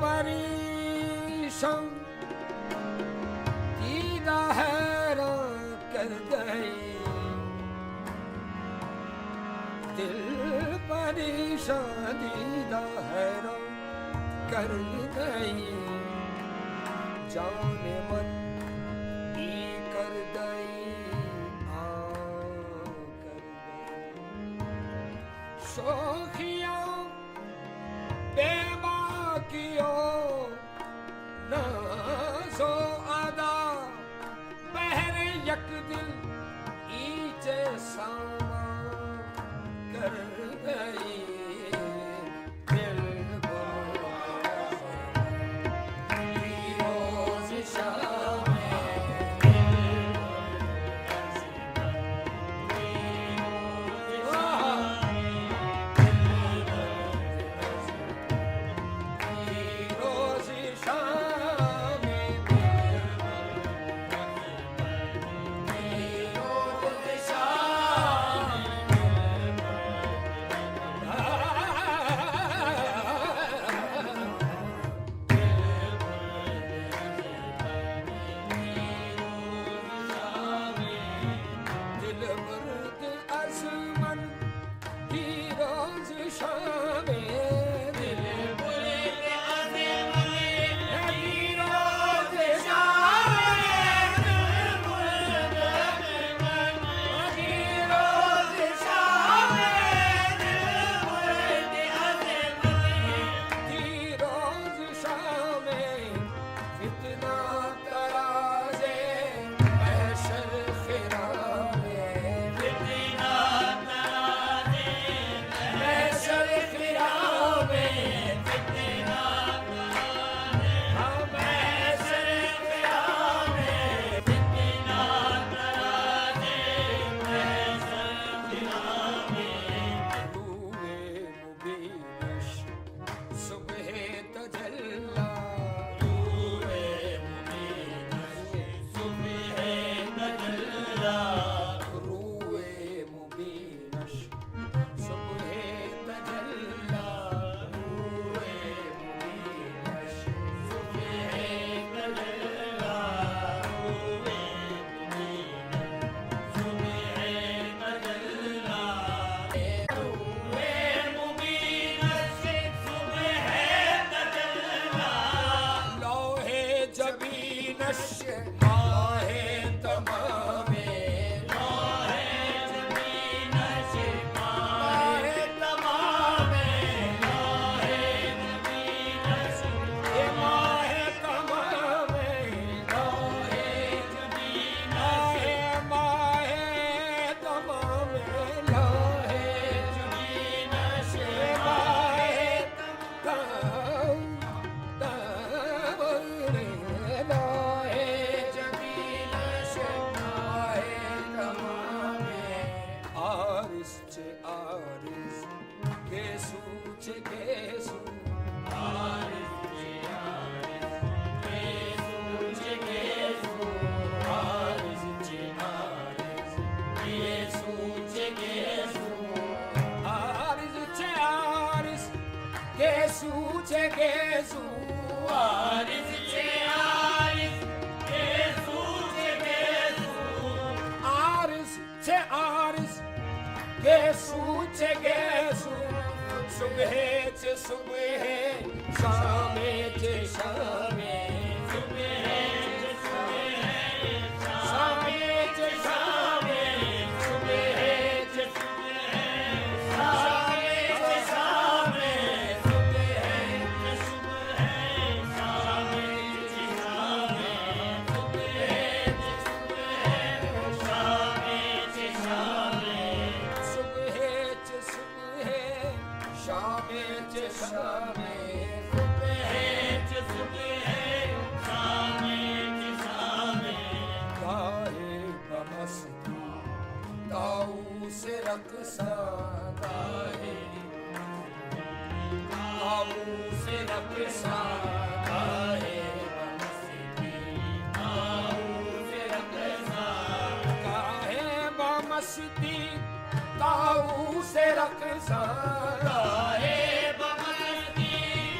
परेशान दीदा हैरान कर गई, दिल परेशान दीदा हैरान कर गई, जाने मन ही कर गई, कर गई शोखिया बेबाकियों नाज़ो अदा बहरे यक दिल ईचे सामा कर गई, दिल रोज़ शाम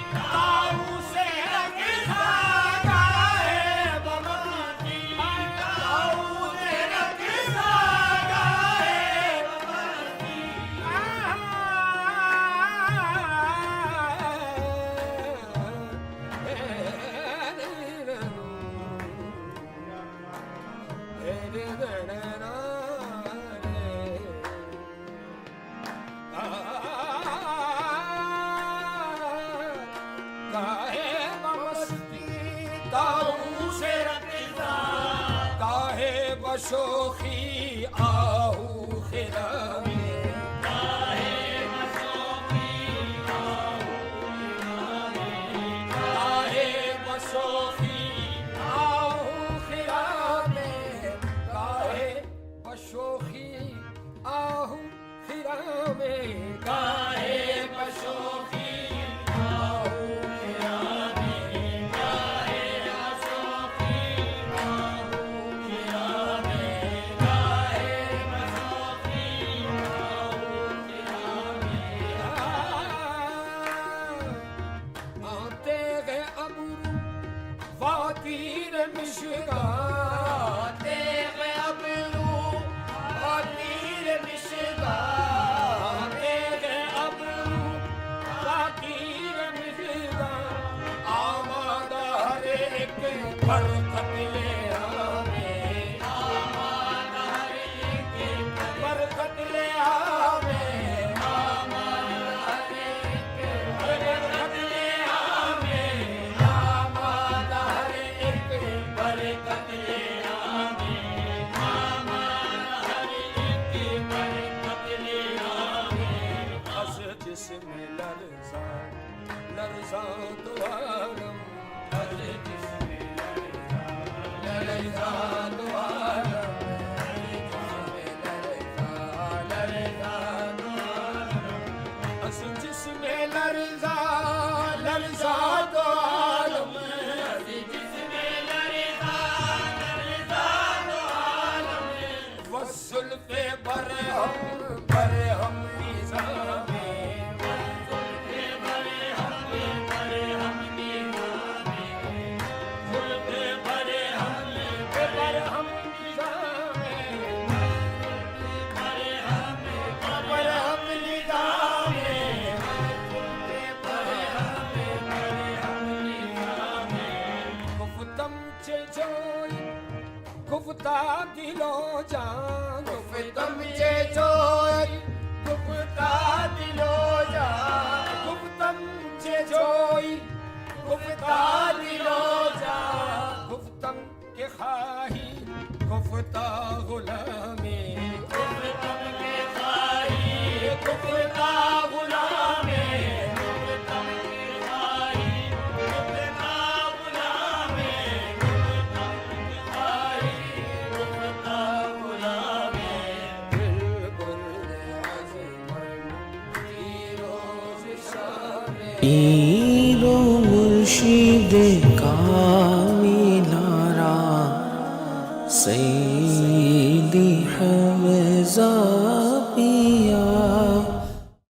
ताऊ से काहे बमस्ती दारू से रखता, काहे बशोखी आहू खिला में, काहे बशोखी आहू खिला में, काहे बशोखी आहू खिला में, काहे बशोखी आहू खिला में, काहे बशोखी मिशगा तेरे अबरू फाकीर मिशगा, तेरे अबरू फाकीर मिशगा, आमादा हर एक बरकत ले आवे, आमादा हर एक बरकत ले आवे, आमादा हर एक बरकत ले आवे, आमादा हर एक बरकत ले आवे, आमादा हर एक बरकत ले आवे। हस जिसमें लरज़ा लरज़ा तो आलम, हस जिसमें लरज़ा लरज़ा तो आलम, हस जिसमें लरज़ा लरज़ा तो आलम, हस जिसमें लरज़ा लरज़ा तो आलम, वस्ल पे बरहम निज़ामे, वस्ल पे बरहम निज़ामे, वस्ल पे बरहम निज़ामे, बरहम निज़ामे, गुफ्तम चे जोई गुफ्ता दिलो जान, गुफ्तम चे जोई गुफ्ता दिलो जान, गुफ्तम चे जोई गुफ्ता दिलो जान, गुफ्तम के खाही गुफ्ता गुलामी, गुफ्तम के खाही गुफ्ता गुलामी, गुफ्तम के खाही गुफ्ता गुलामी, गुफ्तम के खाही गुफ्ता गुलामी, बिल्कुल आज़मन की रोज़ शामे, पीरो मुर्शिद कामिलारा सैयदी हमज़ा